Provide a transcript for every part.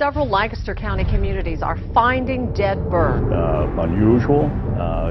several Lancaster County communities are finding dead birds. Unusual.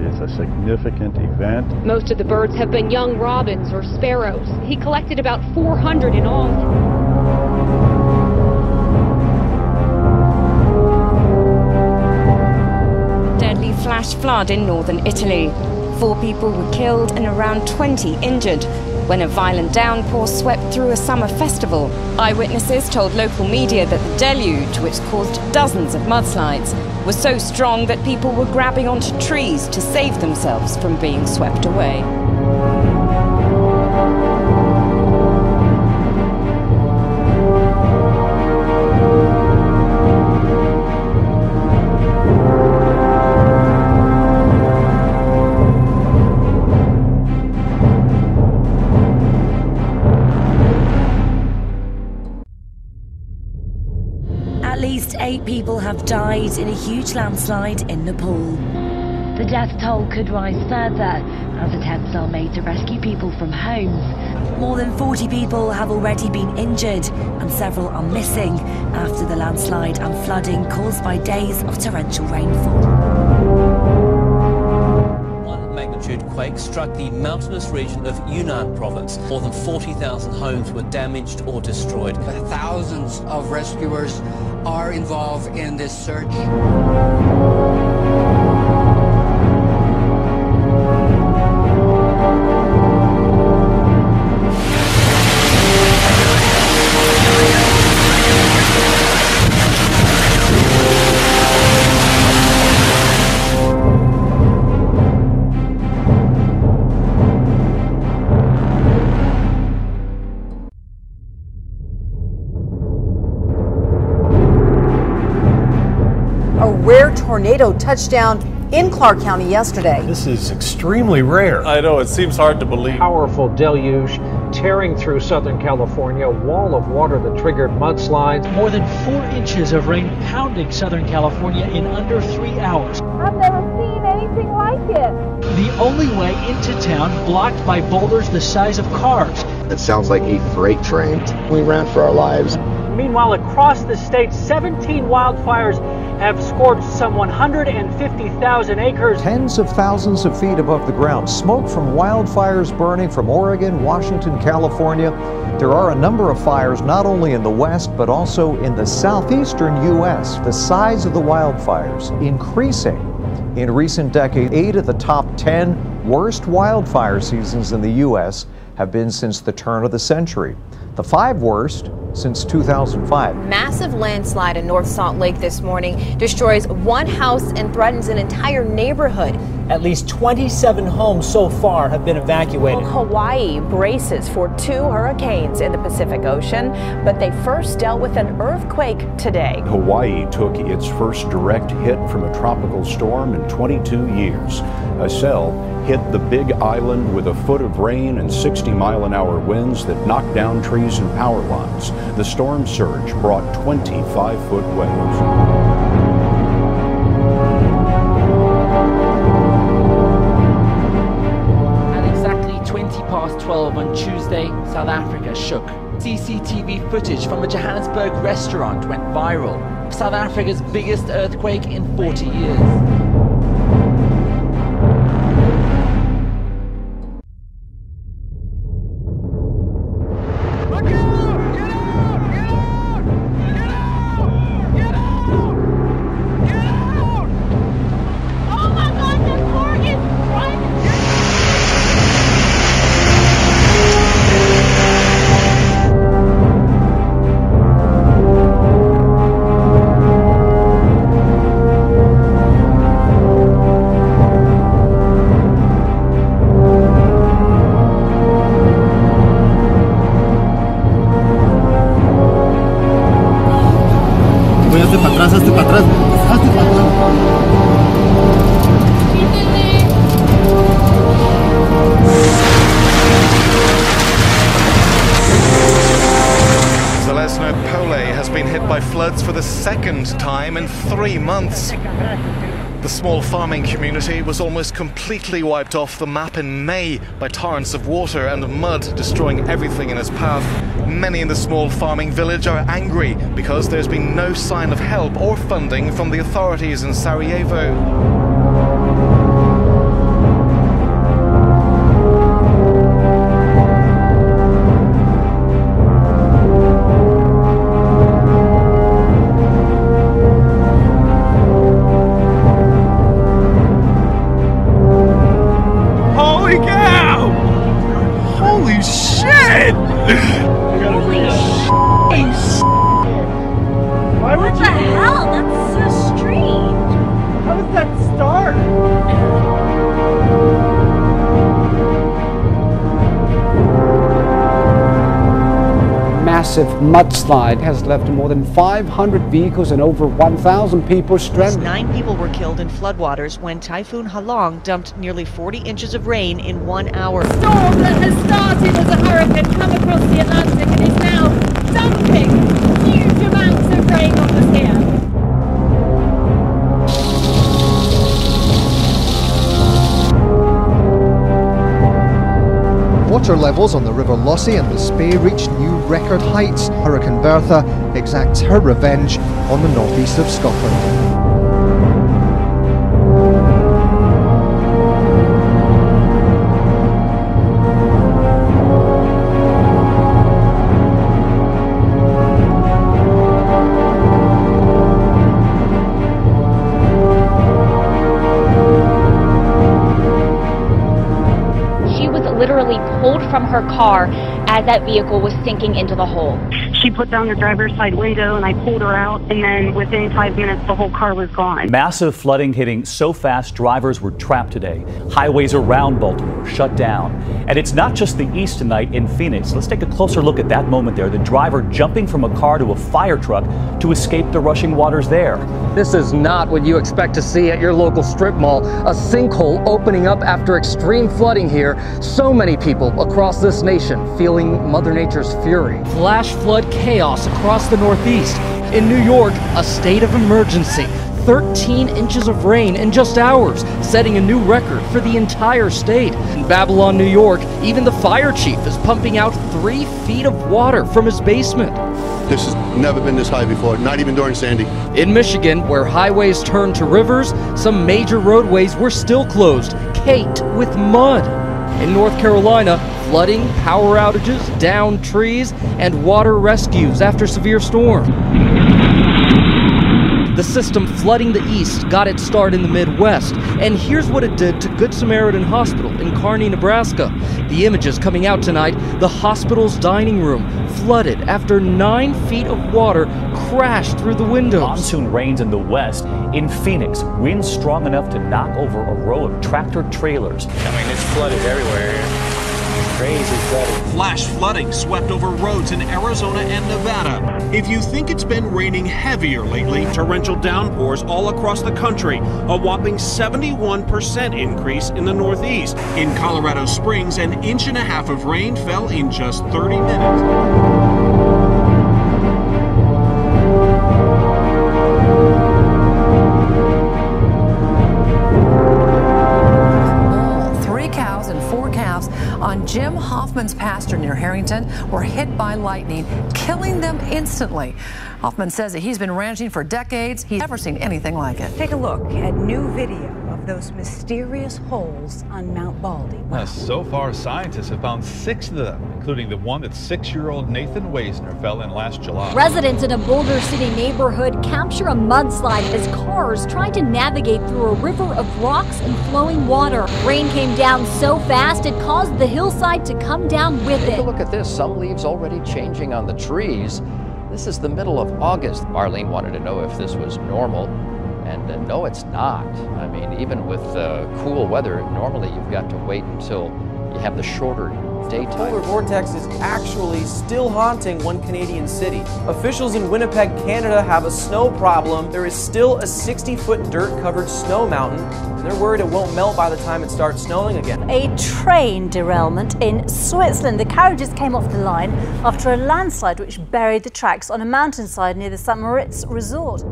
It's a significant event. Most of the birds have been young robins or sparrows. He collected about 400 in all. Deadly flash flood in northern Italy. 4 people were killed and around 20 injured when a violent downpour swept through a summer festival. Eyewitnesses told local media that the deluge, which caused dozens of mudslides, was so strong that people were grabbing onto trees to save themselves from being swept away. At least 8 people have died in a huge landslide in Nepal. The death toll could rise further as attempts are made to rescue people from homes. More than 40 people have already been injured and several are missing after the landslide and flooding caused by days of torrential rainfall. Magnitude quake struck the mountainous region of Yunnan province. More than 40,000 homes were damaged or destroyed. Thousands of rescuers are involved in this search. A rare tornado touched down in Clark County yesterday. This is extremely rare. I know, it seems hard to believe. Powerful deluge tearing through Southern California, a wall of water that triggered mudslides. More than 4 inches of rain pounding Southern California in under 3 hours. I've never seen anything like it. The only way into town blocked by boulders the size of cars. It sounds like a freight train. We ran for our lives. Meanwhile, across the state, 17 wildfires have scorched some 150,000 acres. Tens of thousands of feet above the ground. Smoke from wildfires burning from Oregon, Washington, California. There are a number of fires not only in the west, but also in the southeastern U.S. The size of the wildfires increasing. In recent decades, 8 of the top 10 worst wildfire seasons in the U.S. have been since the turn of the century. The 5 worst since 2005. Massive landslide in North Salt Lake this morning destroys one house and threatens an entire neighborhood. At least 27 homes so far have been evacuated. Well, Hawaii braces for 2 hurricanes in the Pacific Ocean, but they first dealt with an earthquake today. Hawaii took its first direct hit from a tropical storm in 22 years. A cell hit the Big Island with a foot of rain and 60-mile-an-hour winds that knocked down trees and power lines. The storm surge brought 25-foot waves. At exactly 12 on Tuesday, South Africa shook. CCTV footage from a Johannesburg restaurant went viral. South Africa's biggest earthquake in 40 years. Hazte para atrás, hazte para atrás. has been hit by floods for the second time in 3 months. The small farming community was almost completely wiped off the map in May by torrents of water and mud destroying everything in its path. Many in the small farming village are angry because there's been no sign of help or funding from the authorities in Sarajevo. Massive mudslide has left more than 500 vehicles and over 1,000 people stranded. 9 people were killed in floodwaters when Typhoon Halong dumped nearly 40 inches of rain in 1 hour. A storm that has started as a hurricane come across the Atlantic and is now dumping huge amounts of rain on us here. Water levels on the River Lossy and the Spey reached new record heights. Hurricane Bertha exacts her revenge on the northeast of Scotland. Literally pulled from her car as that vehicle was sinking into the hole. She put down the driver's side window and I pulled her out, and then within 5 minutes the whole car was gone. Massive flooding hitting so fast drivers were trapped today. Highways around Baltimore shut down. And it's not just the east tonight in Phoenix. Let's take a closer look at that moment there. The driver jumping from a car to a fire truck to escape the rushing waters there. This is not what you expect to see at your local strip mall. A sinkhole opening up after extreme flooding here. So many people across this nation feeling Mother Nature's fury. Flash flood chaos across the Northeast. In New York, a state of emergency. 13 inches of rain in just hours, setting a new record for the entire state. In Babylon, New York, even the fire chief is pumping out 3 feet of water from his basement. This has never been this high before, not even during Sandy. In Michigan, where highways turned to rivers, some major roadways were still closed, caked with mud. In North Carolina, flooding, power outages, downed trees, and water rescues after severe storm. The system flooding the east got its start in the Midwest, and here's what it did to Good Samaritan Hospital in Kearney, Nebraska. The images coming out tonight, the hospital's dining room flooded after 9 feet of water crashed through the windows. Monsoon rains in the west. In Phoenix, winds strong enough to knock over a row of tractor trailers. I mean, it's flooded everywhere here. Crazy flooding. Flash flooding swept over roads in Arizona and Nevada. If you think it's been raining heavier lately, torrential downpours all across the country. A whopping 71% increase in the Northeast. In Colorado Springs, an 1.5 inches of rain fell in just 30 minutes. On Jim Hoffman's pasture near Harrington were hit by lightning, killing them instantly. Hoffman says that he's been ranching for decades. He's never seen anything like it. Take a look at new video of those mysterious holes on Mount Baldy. Wow. So far, scientists have found 6 of them, including the one that 6-year-old Nathan Weisner fell in last July. Residents in a Boulder City neighborhood capture a mudslide as cars try to navigate through a river of rocks and flowing water. Rain came down so fast it caused the hillside to come down with it. Take a look at this. Some leaves already changing on the trees. This is the middle of August. Marlene wanted to know if this was normal, and no, it's not. I mean, even with cool weather, normally you've got to wait until you have the shorter daytime. The polar vortex is actually still haunting one Canadian city. Officials in Winnipeg, Canada have a snow problem. There is still a 60-foot dirt-covered snow mountain, and they're worried it won't melt by the time it starts snowing again. A train derailment in Switzerland. The carriages came off the line after a landslide which buried the tracks on a mountainside near the St. Moritz resort.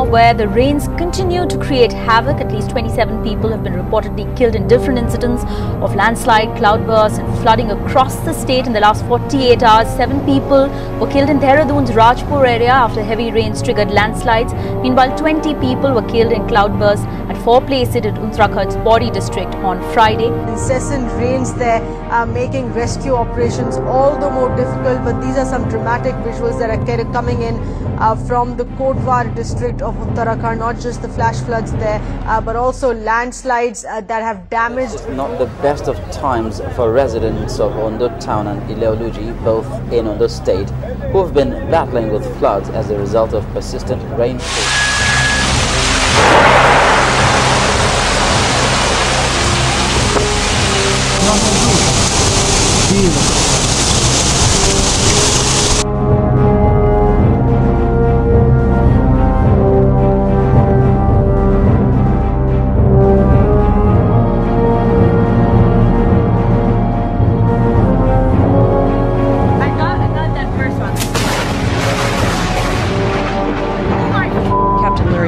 now, where the rains continue to create havoc. At least 27 people have been reportedly killed in different incidents of landslide, cloudbursts and flooding across the state in the last 48 hours. 7 people were killed in Dehradun's Rajpur area after heavy rains triggered landslides. Meanwhile, 20 people were killed in cloudbursts at 4 places in Uttarakhand's Pori district on Friday. Incessant rains there are making rescue operations all the more difficult, but these are some dramatic visuals that are coming in from the Kotwar district of Uttarakhand. Not just the flash floods there, but also landslides that have damaged. It's not the best of times for residents of Ondo town and Ileoluji, both in Ondo state, who have been battling with floods as a result of persistent rainfall.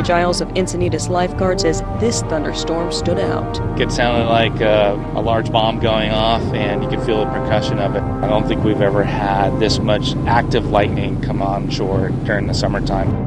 Giles of Encinitas Lifeguard says this thunderstorm stood out. It sounded like a large bomb going off, and you could feel the percussion of it. I don't think we've ever had this much active lightning come on shore during the summertime.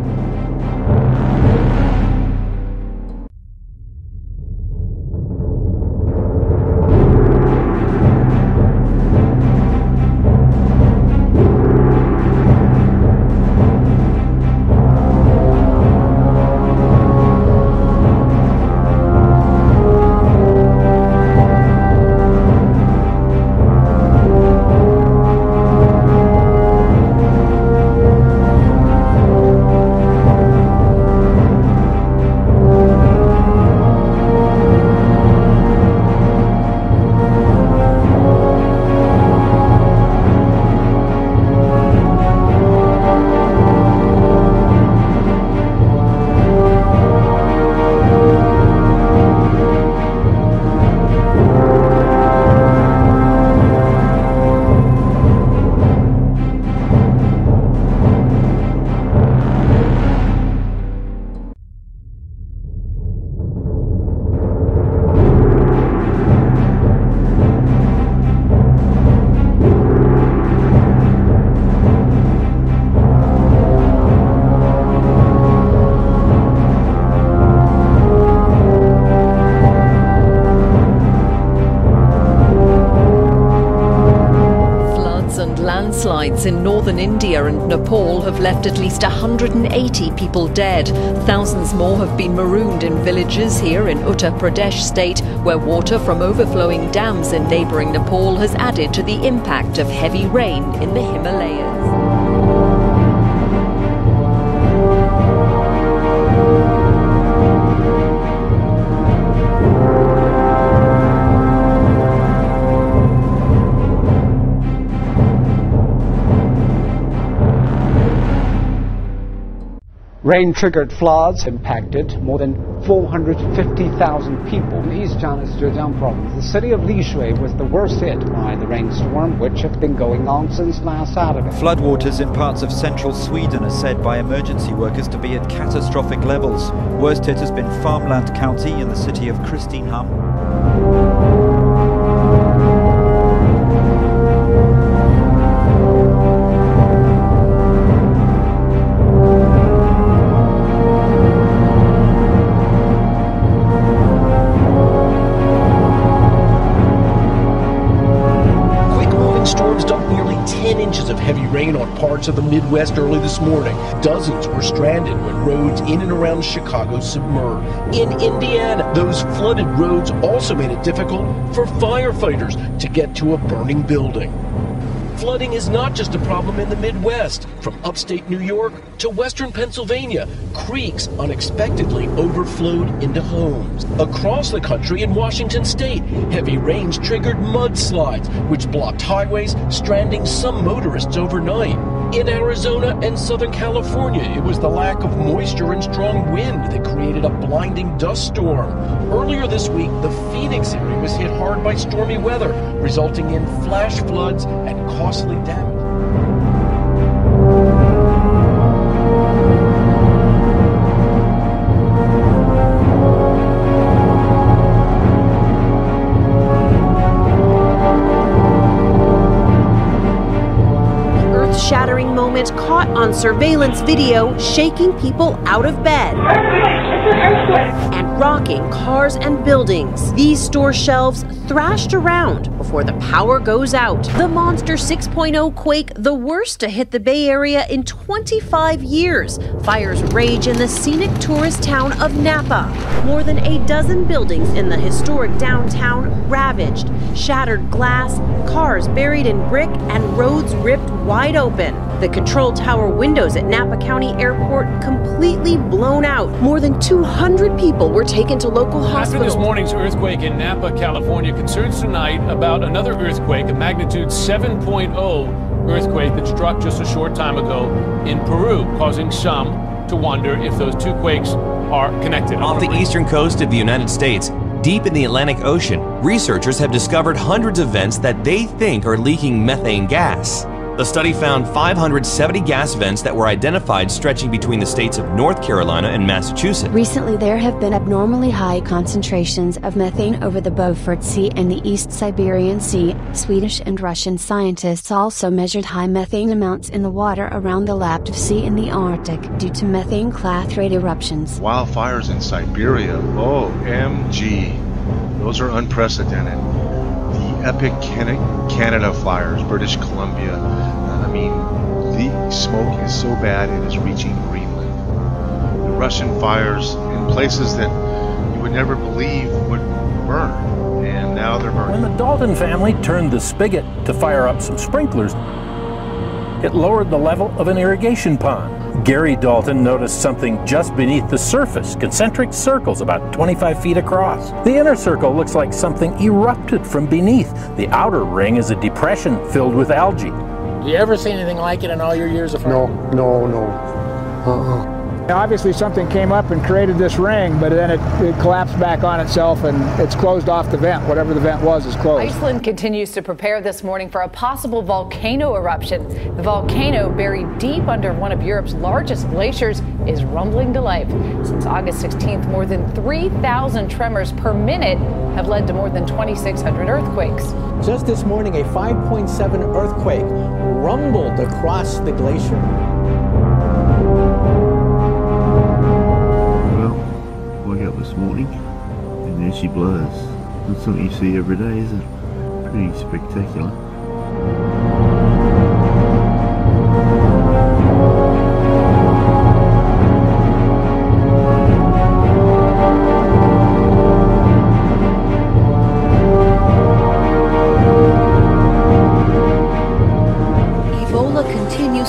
Landslides in northern India and Nepal have left at least 180 people dead. Thousands more have been marooned in villages here in Uttar Pradesh state, where water from overflowing dams in neighbouring Nepal has added to the impact of heavy rain in the Himalayas. Rain-triggered floods impacted more than 450,000 people in East China's Zhejiang province. The city of Lishui was the worst hit by the rainstorm, which had been going on since last Saturday. Floodwaters in parts of central Sweden are said by emergency workers to be at catastrophic levels. Worst hit has been Farmland County in the city of Kristinehamn. Rain on parts of the Midwest early this morning. Dozens were stranded when roads in and around Chicago submerged. In Indiana, those flooded roads also made it difficult for firefighters to get to a burning building. Flooding is not just a problem in the Midwest. From upstate New York to western Pennsylvania, creeks unexpectedly overflowed into homes. Across the country in Washington state, heavy rains triggered mudslides, which blocked highways, stranding some motorists overnight. In Arizona and Southern California, it was the lack of moisture and strong wind that created a blinding dust storm. Earlier this week, the Phoenix area was hit hard by stormy weather, resulting in flash floods and costly damage. earth-shattering moment caught on surveillance video, shaking people out of bed and rocking cars and buildings. These store shelves thrashed around before the power goes out. The monster 6.0 quake, the worst to hit the Bay Area in 25 years. Fires rage in the scenic tourist town of Napa. More than a dozen buildings in the historic downtown ravaged. Shattered glass, cars buried in brick, and roads ripped wide open. The control tower windows at Napa County Airport completely blown out. More than 200 people were taken to local hospitals. After this morning's earthquake in Napa, California, concerns tonight about another earthquake, a magnitude 7.0 earthquake that struck just a short time ago in Peru, causing some to wonder if those two quakes are connected. Off the eastern coast of the United States, deep in the Atlantic Ocean, researchers have discovered hundreds of vents that they think are leaking methane gas. The study found 570 gas vents that were identified stretching between the states of North Carolina and Massachusetts. Recently, there have been abnormally high concentrations of methane over the Beaufort Sea and the East Siberian Sea. Swedish and Russian scientists also measured high methane amounts in the water around the Laptev Sea in the Arctic due to methane clathrate eruptions. Wildfires in Siberia, OMG, those are unprecedented. The epic Canada fires, British Columbia. I mean, the smoke is so bad it is reaching Greenland. The Russian fires in places that you would never believe would burn, and now they're burning. When the Dalton family turned the spigot to fire up some sprinklers, it lowered the level of an irrigation pond. Gary Dalton noticed something just beneath the surface, concentric circles about 25 feet across. The inner circle looks like something erupted from beneath. The outer ring is a depression filled with algae. Do you ever see anything like it in all your years of fire? No. Obviously something came up and created this ring, but then it collapsed back on itself and it's closed off the vent. Whatever the vent was is closed. Iceland continues to prepare this morning for a possible volcano eruption. The volcano, buried deep under one of Europe's largest glaciers, is rumbling to life. Since August 16th, more than 3,000 tremors per minute have led to more than 2,600 earthquakes. Just this morning, a 5.7 earthquake rumbled across the glacier. This morning, and there she blows. Not something you see every day, is it? Pretty spectacular.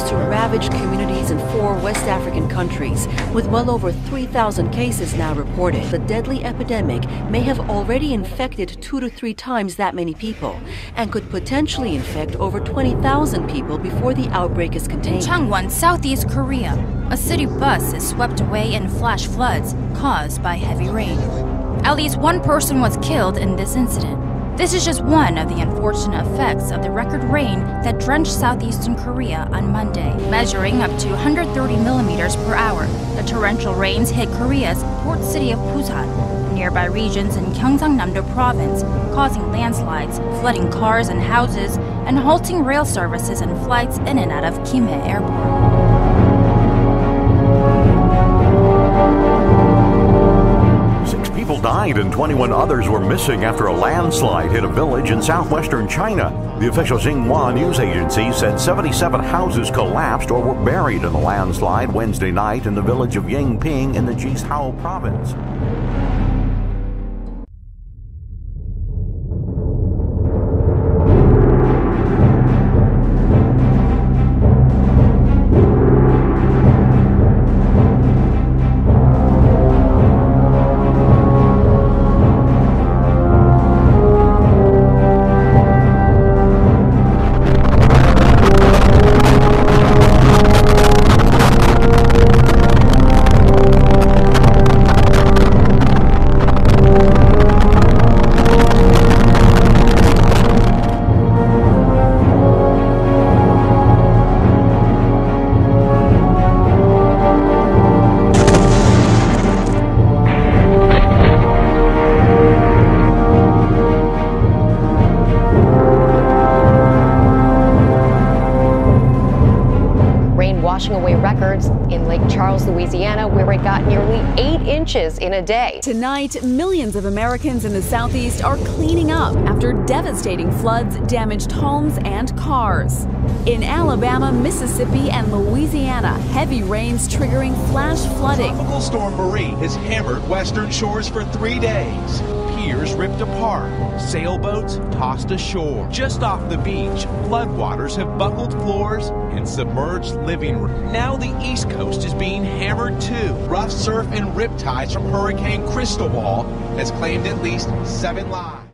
To ravage communities in 4 West African countries. With well over 3,000 cases now reported, the deadly epidemic may have already infected 2 to 3 times that many people and could potentially infect over 20,000 people before the outbreak is contained. Changwon, Southeast Korea. A city bus is swept away in flash floods caused by heavy rain. At least one person was killed in this incident. This is just one of the unfortunate effects of the record rain that drenched southeastern Korea on Monday. Measuring up to 130 millimeters per hour, the torrential rains hit Korea's port city of Busan, nearby regions in Gyeongsang-namdo province, causing landslides, flooding cars and houses, and halting rail services and flights in and out of Gimhae Airport. People died and 21 others were missing after a landslide hit a village in southwestern China. The official Xinhua news agency said 77 houses collapsed or were buried in the landslide Wednesday night in the village of Yingping in the Jishao province. rain washing away records in Lake Charles, Louisiana, where it got nearly 8 inches in a day. Tonight, millions of Americans in the Southeast are cleaning up after devastating floods damaged homes and cars. In Alabama, Mississippi, and Louisiana, heavy rains triggering flash flooding. Tropical Storm Marie has hammered western shores for 3 days. Piers ripped apart, sailboats tossed ashore. Just off the beach, floodwaters have buckled floors and submerged living rooms. Now the East Coast is being hammered too. Rough surf and riptides from Hurricane Cristobal has claimed at least 7 lives.